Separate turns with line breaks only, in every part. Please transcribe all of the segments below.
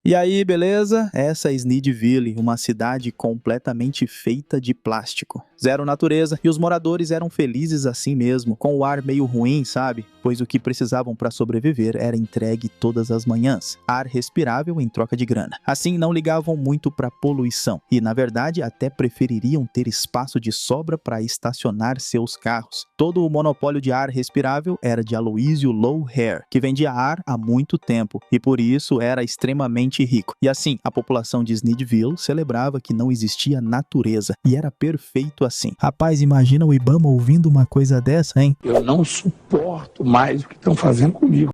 E aí, beleza? Essa é Snidville, uma cidade completamente feita de plástico. Zero natureza, e os moradores eram felizes assim mesmo, com o ar meio ruim, sabe? Pois o que precisavam para sobreviver era entregue todas as manhãs, ar respirável em troca de grana. Assim, não ligavam muito para poluição, e na verdade até prefeririam ter espaço de sobra para estacionar seus carros. Todo o monopólio de ar respirável era de Aloysio Low Hair, que vendia ar há muito tempo, e por isso era extremamente rico. E assim, a população de Snidville celebrava que não existia natureza, e era perfeito assim. Rapaz, imagina o Ibama ouvindo uma coisa dessa, hein?
Eu não suporto mais o que estão fazendo comigo.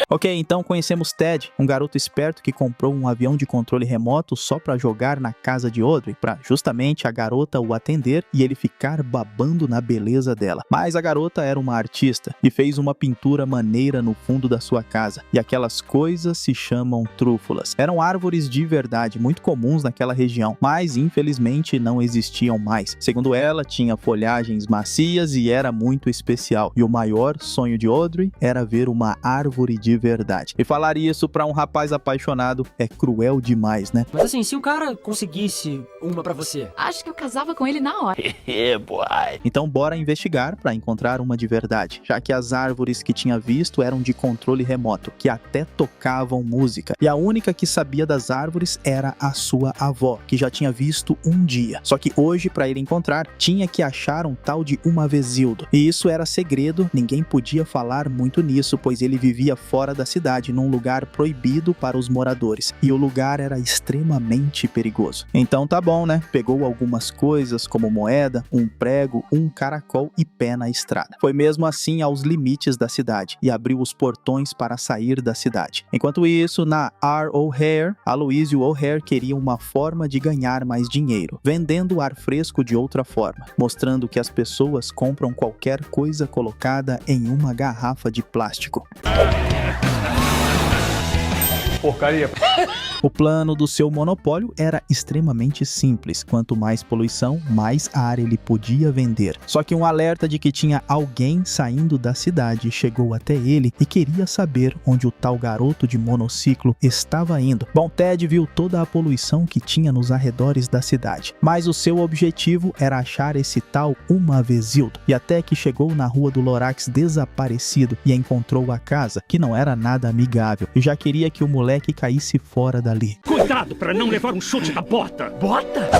Ok, então conhecemos Ted, um garoto esperto que comprou um avião de controle remoto só pra jogar na casa de Audrey, pra justamente a garota o atender e ele ficar babando na beleza dela. Mas a garota era uma artista e fez uma pintura maneira no fundo da sua casa, e aquelas coisas se chamam trúfulas. Eram árvores de verdade, muito comuns naquela região, mas infelizmente não existiam mais. Segundo ela, tinha folhagens macias e era muito especial, e o maior sonho de Audrey era ver uma árvore de verdade. E falar isso pra um rapaz apaixonado é cruel demais, né?
Mas assim, se o cara conseguisse uma pra você...
Acho que eu casava com ele na hora.
Então bora investigar pra encontrar uma de verdade, já que as árvores que tinha visto eram de controle remoto, que até tocavam música. E a única que sabia das árvores era a sua avó, que já tinha visto um dia. Só que hoje, pra ele encontrar, tinha que achar um tal de Umavezildo. E isso era segredo, ninguém podia falar muito nisso, pois ele vivia fora da cidade, num lugar proibido para os moradores, e o lugar era extremamente perigoso. Então tá bom, né? Pegou algumas coisas como moeda, um prego, um caracol e pé na estrada. Foi mesmo assim aos limites da cidade e abriu os portões para sair da cidade. Enquanto isso, na R. O'Hare, Aloysio O'Hare queria uma forma de ganhar mais dinheiro, vendendo ar fresco de outra forma, mostrando que as pessoas compram qualquer coisa colocada em uma garrafa de plástico.
Porcaria.
O plano do seu monopólio era extremamente simples. Quanto mais poluição, mais ar ele podia vender. Só que um alerta de que tinha alguém saindo da cidade chegou até ele e queria saber onde o tal garoto de monociclo estava indo. Bom, Ted viu toda a poluição que tinha nos arredores da cidade, mas o seu objetivo era achar esse tal Umavezildo. E até que chegou na rua do Lorax desaparecido e encontrou a casa, que não era nada amigável, e já queria que o moleque caísse fora dali.
Cuidado para não levar um chute da bota! Bota?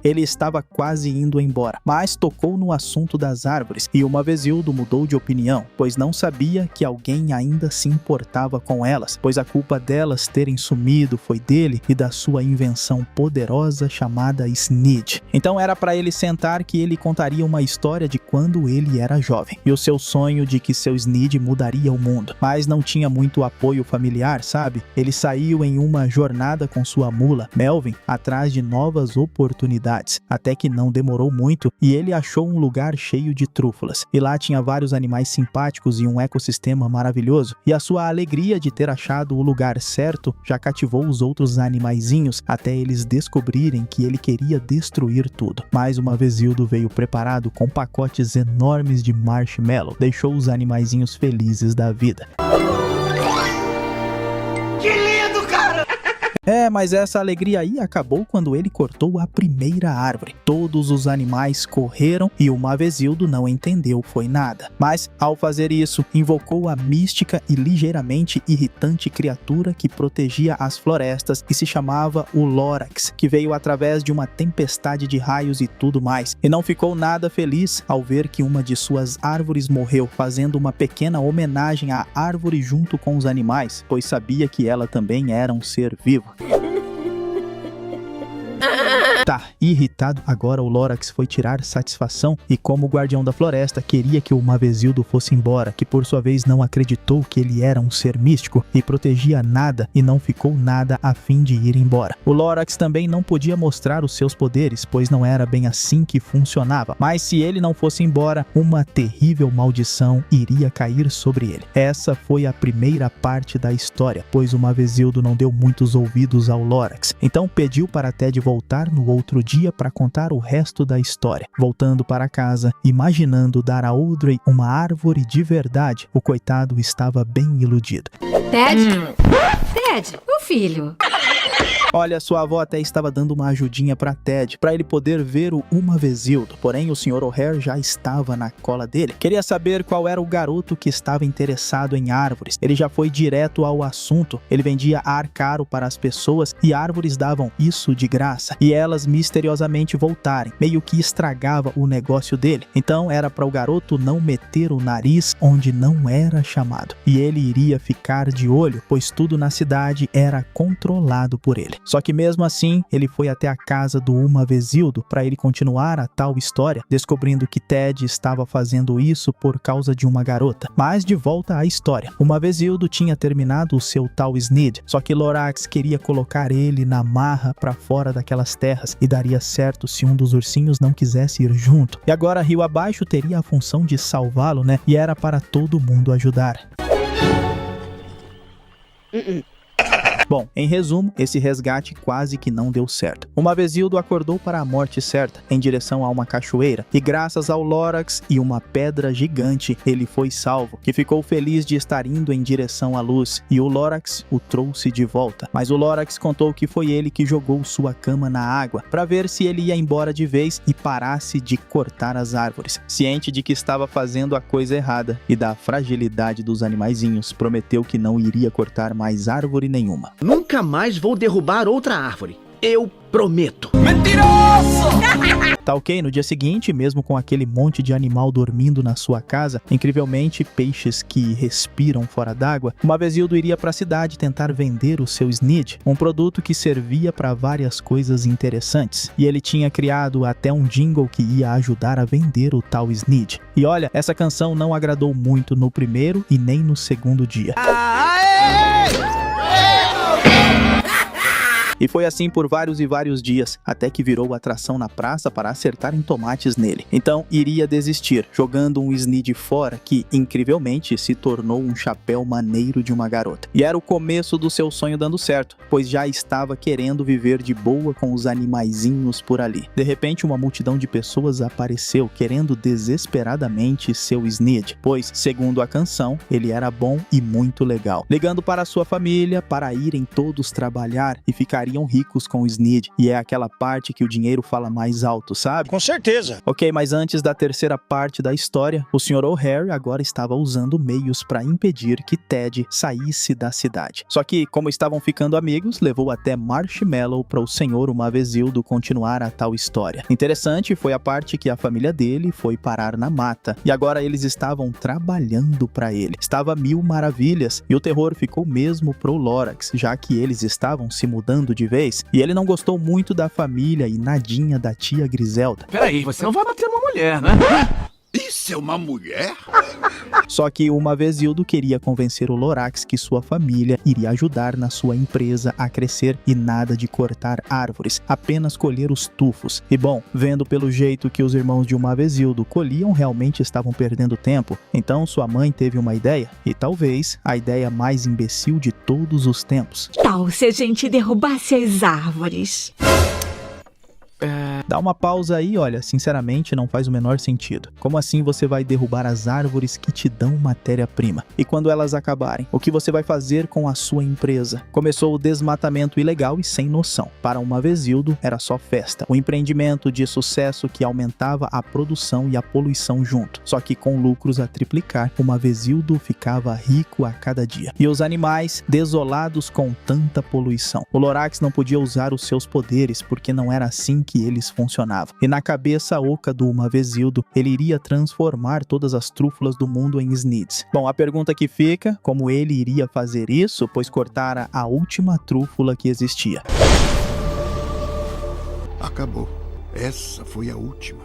Ele estava quase indo embora, mas tocou no assunto das árvores e Umavezildo mudou de opinião, pois não sabia que alguém ainda se importava com elas, pois a culpa delas terem sumido foi dele e da sua invenção poderosa chamada Snid. Então era para ele sentar que ele contaria uma história de quando ele era jovem e o seu sonho de que seu Snid mudaria o mundo, mas não tinha muito apoio familiar, sabe? Ele saiu em uma jornada com sua mula, Melvin, atrás de novas oportunidades, até que não demorou muito e ele achou um lugar cheio de trúfulas. E lá tinha vários animais simpáticos e um ecossistema maravilhoso, e a sua alegria de ter achado o lugar certo já cativou os outros animaizinhos até eles descobrirem que ele queria destruir tudo. Mais uma vez Hildo veio preparado com pacotes enormes de marshmallow, deixou os animaizinhos felizes da vida. Mas essa alegria aí acabou quando ele cortou a primeira árvore. Todos os animais correram e Umavezildo não entendeu foi nada. Mas, ao fazer isso, invocou a mística e ligeiramente irritante criatura que protegia as florestas e se chamava o Lorax, que veio através de uma tempestade de raios e tudo mais. E não ficou nada feliz ao ver que uma de suas árvores morreu, fazendo uma pequena homenagem à árvore junto com os animais, pois sabia que ela também era um ser vivo. Tá, irritado, agora o Lorax foi tirar satisfação e, como guardião da floresta, queria que o Umavezildo fosse embora, que por sua vez não acreditou que ele era um ser místico e protegia nada e não ficou nada a fim de ir embora. O Lorax também não podia mostrar os seus poderes, pois não era bem assim que funcionava, mas se ele não fosse embora, uma terrível maldição iria cair sobre ele. Essa foi a primeira parte da história, pois o Umavezildo não deu muitos ouvidos ao Lorax, então pediu para Ted voltar no outro dia para contar o resto da história. Voltando para casa, imaginando dar a Audrey uma árvore de verdade, o coitado estava bem iludido.
Ted? Ted, o filho.
Olha, sua avó até estava dando uma ajudinha para Ted, para ele poder ver o Uma Vezildo. Porém, o Sr. O'Hare já estava na cola dele. Queria saber qual era o garoto que estava interessado em árvores. Ele já foi direto ao assunto. Ele vendia ar caro para as pessoas e árvores davam isso de graça. E elas misteriosamente voltarem. Meio que estragava o negócio dele. Então, era para o garoto não meter o nariz onde não era chamado. E ele iria ficar de olho, pois tudo na cidade era controlado por ele. Só que mesmo assim, ele foi até a casa do Uma Vezildo para ele continuar a tal história, descobrindo que Ted estava fazendo isso por causa de uma garota. Mas de volta à história. Uma Vezildo tinha terminado o seu tal Sneed, só que Lorax queria colocar ele na marra para fora daquelas terras e daria certo se um dos ursinhos não quisesse ir junto. E agora Rio Abaixo teria a função de salvá-lo, né? E era para todo mundo ajudar. Bom, em resumo, esse resgate quase que não deu certo. Uma Vezildo acordou para a morte certa, em direção a uma cachoeira, e graças ao Lorax e uma pedra gigante, ele foi salvo, que ficou feliz de estar indo em direção à luz, e o Lorax o trouxe de volta. Mas o Lorax contou que foi ele que jogou sua cama na água, para ver se ele ia embora de vez e parasse de cortar as árvores. Ciente de que estava fazendo a coisa errada e da fragilidade dos animaizinhos, prometeu que não iria cortar mais árvore nenhuma.
Nunca mais vou derrubar outra árvore. Eu prometo.
Tá ok? No dia seguinte, mesmo com aquele monte de animal dormindo na sua casa, incrivelmente peixes que respiram fora d'água, Uma Vezildo iria para a cidade tentar vender o seu Sneed, um produto que servia para várias coisas interessantes. E ele tinha criado até um jingle que ia ajudar a vender o tal Sneed. E olha, essa canção não agradou muito no primeiro e nem no segundo dia. E foi assim por vários e vários dias, até que virou atração na praça para acertarem tomates nele. Então iria desistir, jogando um Sneed fora que, incrivelmente, se tornou um chapéu maneiro de uma garota. E era o começo do seu sonho dando certo, pois já estava querendo viver de boa com os animaizinhos por ali. De repente, uma multidão de pessoas apareceu, querendo desesperadamente seu Sneed, pois, segundo a canção, ele era bom e muito legal. Ligando para sua família, para irem todos trabalhar e ficar ricos com o Sneed, e é aquela parte que o dinheiro fala mais alto, sabe?
Com certeza.
Ok, mas antes da terceira parte da história, o Sr. O'Hare agora estava usando meios para impedir que Ted saísse da cidade. Só que, como estavam ficando amigos, levou até Marshmallow para o Sr. Uma Vezildo continuar a tal história. Interessante foi a parte que a família dele foi parar na mata, e agora eles estavam trabalhando para ele. Estava mil maravilhas, e o terror ficou mesmo pro Lorax, já que eles estavam se mudando de vez, e ele não gostou muito da família e nadinha da tia Griselda.
Peraí, você não vai bater uma mulher, né?
Isso é uma mulher?
Só que Uma Vezildo queria convencer o Lorax que sua família iria ajudar na sua empresa a crescer e nada de cortar árvores, apenas colher os tufos. E bom, vendo pelo jeito que os irmãos de Uma Vezildo colhiam, realmente estavam perdendo tempo. Então sua mãe teve uma ideia, e talvez a ideia mais imbecil de todos os tempos.
Tal se a gente derrubasse as árvores.
Dá uma pausa aí, olha, sinceramente não faz o menor sentido. Como assim você vai derrubar as árvores que te dão matéria-prima? E quando elas acabarem, o que você vai fazer com a sua empresa? Começou o desmatamento ilegal e sem noção. Para Uma Vezildo era só festa. Um empreendimento de sucesso que aumentava a produção e a poluição junto. Só que com lucros a triplicar, Uma Vezildo ficava rico a cada dia. E os animais desolados com tanta poluição. O Lorax não podia usar os seus poderes porque não era assim que eles funcionavam. E na cabeça oca do Uma Vezildo, ele iria transformar todas as trúfulas do mundo em Sneeds. Bom, a pergunta que fica, como ele iria fazer isso, pois cortara a última trúfula que existia.
Acabou. Essa foi a última.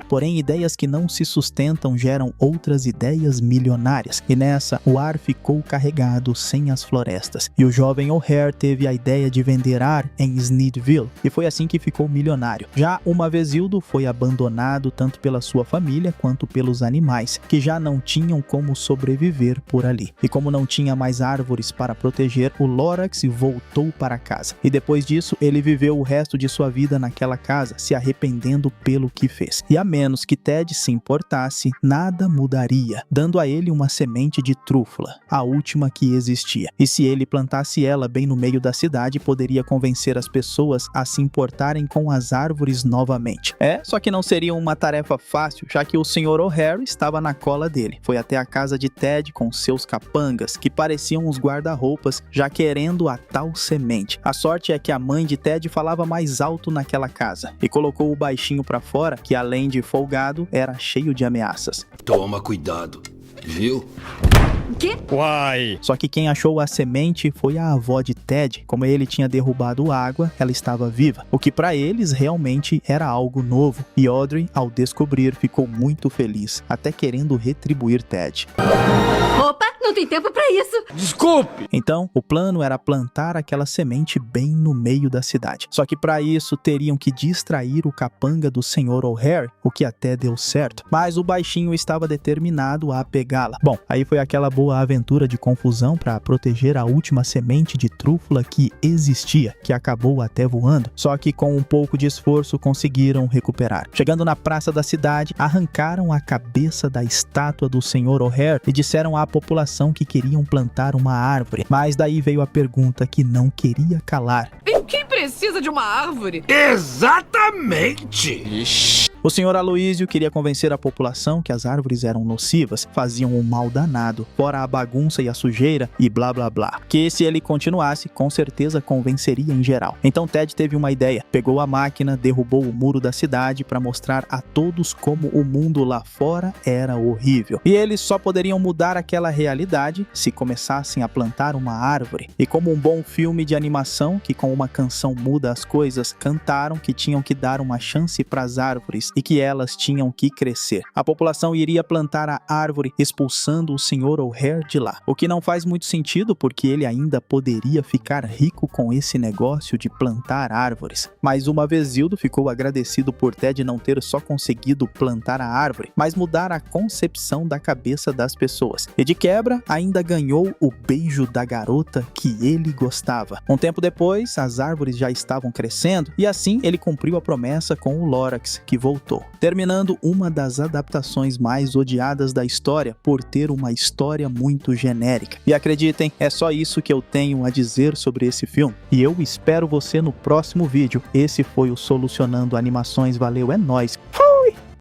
Porém, ideias que não se sustentam geram outras ideias milionárias, e nessa o ar ficou carregado sem as florestas, e o jovem O'Hare teve a ideia de vender ar em Sneedville, e foi assim que ficou milionário. Já Uma Vezildo foi abandonado tanto pela sua família quanto pelos animais, que já não tinham como sobreviver por ali. E como não tinha mais árvores para proteger, o Lorax voltou para casa, e depois disso ele viveu o resto de sua vida naquela casa, se arrependendo pelo que fez. E a menos que Ted se importasse, nada mudaria, dando a ele uma semente de trúfula, a última que existia. E se ele plantasse ela bem no meio da cidade, poderia convencer as pessoas a se importarem com as árvores novamente. Só que não seria uma tarefa fácil, já que o Sr. O'Hare estava na cola dele. Foi até a casa de Ted com seus capangas, que pareciam os guarda-roupas, já querendo a tal semente. A sorte é que a mãe de Ted falava mais alto naquela casa, e colocou o baixinho pra fora, que além de folgado, era cheio de ameaças.
Toma cuidado, viu?
Quê?
Uai!
Só que quem achou a semente foi a avó de Ted. Como ele tinha derrubado água, ela estava viva, o que para eles realmente era algo novo. E Audrey, ao descobrir, ficou muito feliz, até querendo retribuir Ted.
Opa, não tem tempo pra isso.
Desculpe!
Então, o plano era plantar aquela semente bem no meio da cidade. Só que para isso teriam que distrair o capanga do Sr. O'Hare, o que até deu certo. Mas o baixinho estava determinado a pegá-la. Bom, aí foi aquela boa aventura de confusão para proteger a última semente de trúfula que existia, que acabou até voando. Só que com um pouco de esforço conseguiram recuperar. Chegando na praça da cidade, arrancaram a cabeça da estátua do Sr. O'Hare e disseram à população que queriam plantar uma árvore. Mas daí veio a pergunta que não queria calar.
E quem precisa de uma árvore?
Exatamente!
O Sr. Aloísio queria convencer a população que as árvores eram nocivas, faziam um mal danado, fora a bagunça e a sujeira e blá blá blá. Que se ele continuasse, com certeza convenceria em geral. Então Ted teve uma ideia, pegou a máquina, derrubou o muro da cidade para mostrar a todos como o mundo lá fora era horrível. E eles só poderiam mudar aquela realidade se começassem a plantar uma árvore. E como um bom filme de animação, que com uma canção muda as coisas, cantaram que tinham que dar uma chance para as árvores e que elas tinham que crescer. A população iria plantar a árvore, expulsando o Sr. O'Hare de lá. O que não faz muito sentido, porque ele ainda poderia ficar rico com esse negócio de plantar árvores. Mas uma vez Zildo ficou agradecido por Ted não ter só conseguido plantar a árvore, mas mudar a concepção da cabeça das pessoas. E de quebra, ainda ganhou o beijo da garota que ele gostava. Um tempo depois, as árvores já estavam crescendo, e assim ele cumpriu a promessa com o Lorax, que voltou, terminando uma das adaptações mais odiadas da história por ter uma história muito genérica. E acreditem, é só isso que eu tenho a dizer sobre esse filme. E eu espero você no próximo vídeo. Esse foi o Solucionando Animações. Valeu, é nóis!